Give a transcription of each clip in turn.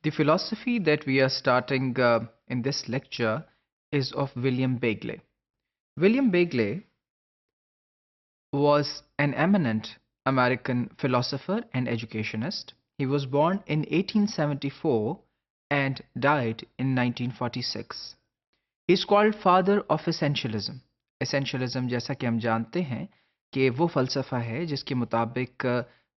The philosophy that we are starting in this lecture is of William Bagley. William Bagley was an eminent American philosopher and educationist. He was born in 1874 and died in 1946. He is called father of essentialism. Essentialism जैसा कि हम जानते हैं कि वो फ़लसफ़ा है जिसके मुताबिक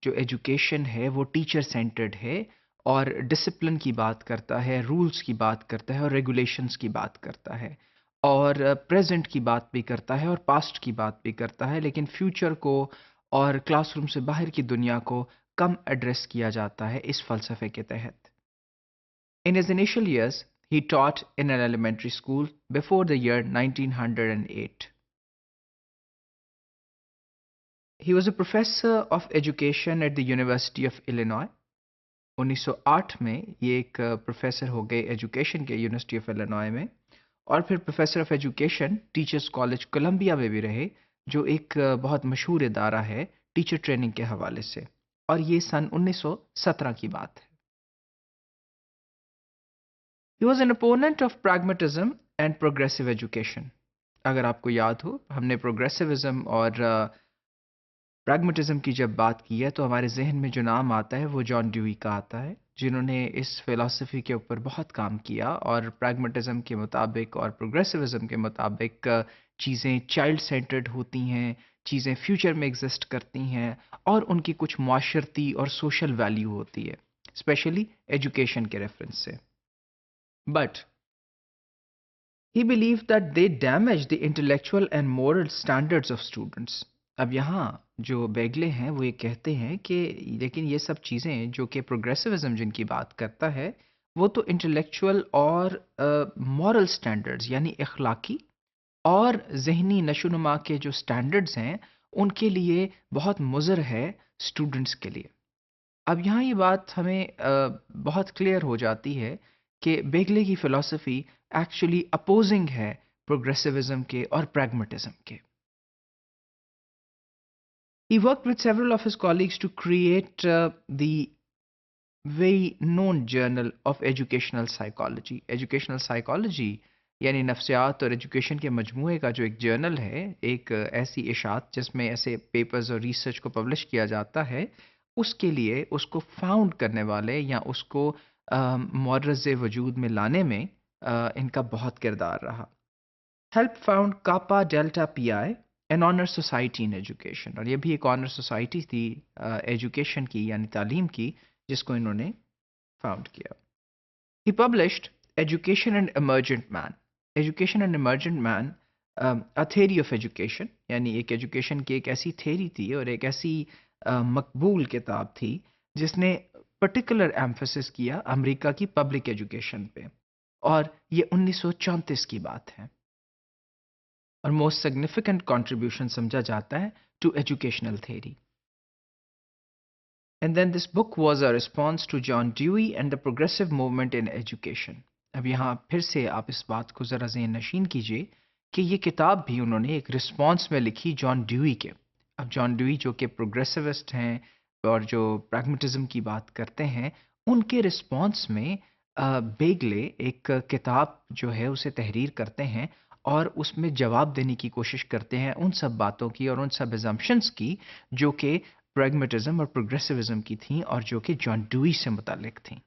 जो एजुकेशन है वो टीचर सेंटर्ड है और डिसिप्लिन की बात करता है, रूल्स की बात करता है और रेगुलेशंस की बात करता है और प्रेजेंट की बात भी करता है और पास्ट की बात भी करता है, लेकिन फ्यूचर को और क्लासरूम से बाहर की दुनिया को कम एड्रेस किया जाता है इस फ़लसफ़े के तहत. In his initial years, he taught in an elementary school before the year 1908. He was a professor of education at the University of Illinois. 1908 में ये एक प्रोफेसर हो गए एजुकेशन के यूनिवर्सिटी ऑफ इलिनॉय में और फिर professor of education teachers college Columbia में भी रहे जो एक बहुत मशहूर इदारा है टीचर ट्रेनिंग के हवाले से और ये सन 1917 की बात है. He was an opponent of pragmatism and progressive education. अगर आपको याद हो हमने प्रोग्रेसिविज्म और प्रैग्मेटिज्म की जब बात की है तो हमारे जहन में जो नाम आता है वो जॉन ड्यूई का आता है जिन्होंने इस फिलॉसफी के ऊपर बहुत काम किया और प्रैग्मेटिज्म के मुताबिक और प्रोग्रेसिविज्म के मुताबिक चीज़ें चाइल्ड सेंटर्ड होती हैं, चीज़ें फ्यूचर में एग्जिस्ट करती हैं और उनकी कुछ माशरती और सोशल वैल्यू होती है, स्पेशली एजुकेशन के रेफरेंस से. But he believed that they damage the intellectual and moral standards of students. अब यहाँ जो बेगले हैं वो ये कहते हैं कि लेकिन ये सब चीज़ें जो कि प्रोग्रेसिविज्म जिनकी बात करता है वो तो इंटेलेक्चुअल और मॉरल स्टैंडर्ड्स यानी अखलाकी और जहनी नशोनुमा के जो स्टैंडर्ड्स हैं उनके लिए बहुत मुज़र है स्टूडेंट्स के लिए. अब यहाँ ये बात हमें बहुत क्लियर हो जाती है कि बेगले की फ़िलॉसफ़ी एक्चुअली अपोजिंग है प्रोग्रेसिविज्म के और प्रैग्मेटिज्म के. He worked with several of his colleagues to create the very known journal of educational psychology. Educational psychology यानी नफ्सियात और एजुकेशन के मजमूए का जो एक जर्नल है, एक ऐसी इशात जिसमें ऐसे पेपर्स और रिसर्च को पब्लिश किया जाता है, उसके लिए उसको फाउंड करने वाले या उसको मौरज़ वजूद में लाने में इनका बहुत किरदार रहा. Help found Kappa Delta Pi an honour society in education और ये भी एक ऑनर सोसाइटी थी एजुकेशन की यानी तालीम की जिसको इन्होंने फाउंड किया. He published education and emergent man. Education and emergent man a theory of education यानी एक एजुकेशन की एक ऐसी थेरी थी और एक ऐसी मकबूल किताब थी जिसने पर्टिकुलर एम्फेसिस किया अमेरिका की पब्लिक एजुकेशन पे और ये 1934 की बात है और मोस्ट सिग्निफिकेंट कंट्रीब्यूशन समझा जाता है to educational theory. And then this book was a response to John Dewey and the progressive movement in education. अब यहाँ फिर से आप इस बात को ज़रा ज़हन नशीन कीजिए कि ये किताब भी उन्होंने एक रिस्पांस में लिखी जॉन ड्यूई के. अब जॉन ड्यूई जो कि प्रोग्रेसिविस्ट हैं और जो प्रैग्मेटिज्म की बात करते हैं उनके रिस्पांस में बेगले एक किताब जो है उसे तहरीर करते हैं और उसमें जवाब देने की कोशिश करते हैं उन सब बातों की और उन सब अजम्पशंस की जो कि प्रैग्मेटिज्म और प्रोग्रेसिविज्म की थी और जो कि जॉन ड्यूई से मुतालिक थी.